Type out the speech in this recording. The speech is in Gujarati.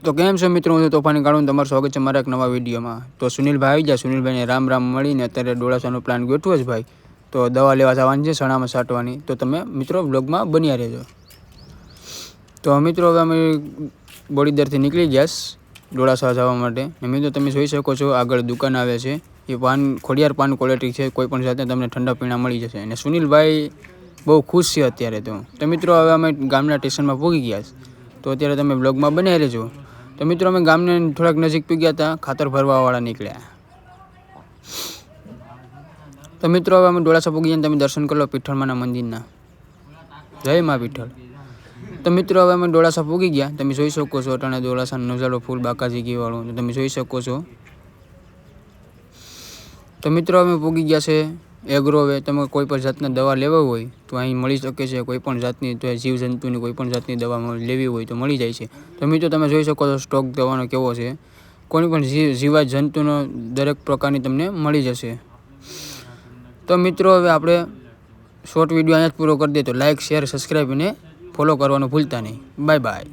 તો કેમ છો મિત્રો, હું તોફાની કાળું તમારું સ્વાગત છે મારા એક નવા વિડીયોમાં। તો સુનિલભાઈ આવી ગયા, સુનિલભાઈને રામ રામ મળીને અત્યારે ડોળાસાનો પ્લાન ગોઠવો છે ભાઈ। તો દવા લેવા જવાની છે, સણામાં છાંટવાની, તો તમે મિત્રો બ્લોગમાં બન્યા રહેજો। તો મિત્રો હવે અમે બોડીદરથી નીકળી ગયા ડોળાસા જવા માટે। ને મિત્રો તમે જોઈ શકો છો આગળ દુકાન આવે છે, એ પાન ખોડિયાર પાન ક્વોલિટી છે, કોઈ પણ જાતે તમને ઠંડા પીણા મળી જશે। અને સુનિલભાઈ બહુ ખુશ છે અત્યારે। તો મિત્રો હવે અમે ગામના સ્ટેશનમાં પહોંચી ગયા, તો અત્યારે તમે બ્લોગમાં બન્યા રહેજો। તો મિત્રો અમે ગામને થોડાક નજીક પી ગયા હતા, ખાતર ભરવાવાળા નીકળ્યા। તો મિત્રો હવે અમે ડોળાસા પહોંચી ગયા, તમે દર્શન કરી લો પીઠળમાના મંદિરના। જય મા પીઠળ। તો મિત્રો હવે અમે ડોળાસા પહોંચી ગયા, તમે જોઈ શકો છો અટાણે ડોળાસાનો નજારો ફૂલ બાકાજી વાળો તમે જોઈ શકો છો। તો મિત્રો અમે પહોંચી ગયા છે એગ્રોવે। તમે કોઈ પણ જાતની દવા લેવા હોય તો અહીં મળી શકે છે, કોઈ પણ જાતની તો જીવજંતુની કોઈ પણ જાતની દવા લેવી હોય તો મળી જાય છે। તો મિત્રો તમે જોઈ શકો છો સ્ટોક દવાનો કેવો છે, કોઈ પણ જીવાત જંતુનો દરેક પ્રકારની તમને મળી જશે। તો મિત્રો હવે આપણે શોર્ટ વિડીયો અહીંયા જ પૂરો કરી દઈએ। તો લાઇક, શેર, સબસ્ક્રાઈબ અને ફોલો કરવાનું ભૂલતા નહીં। Bye bye.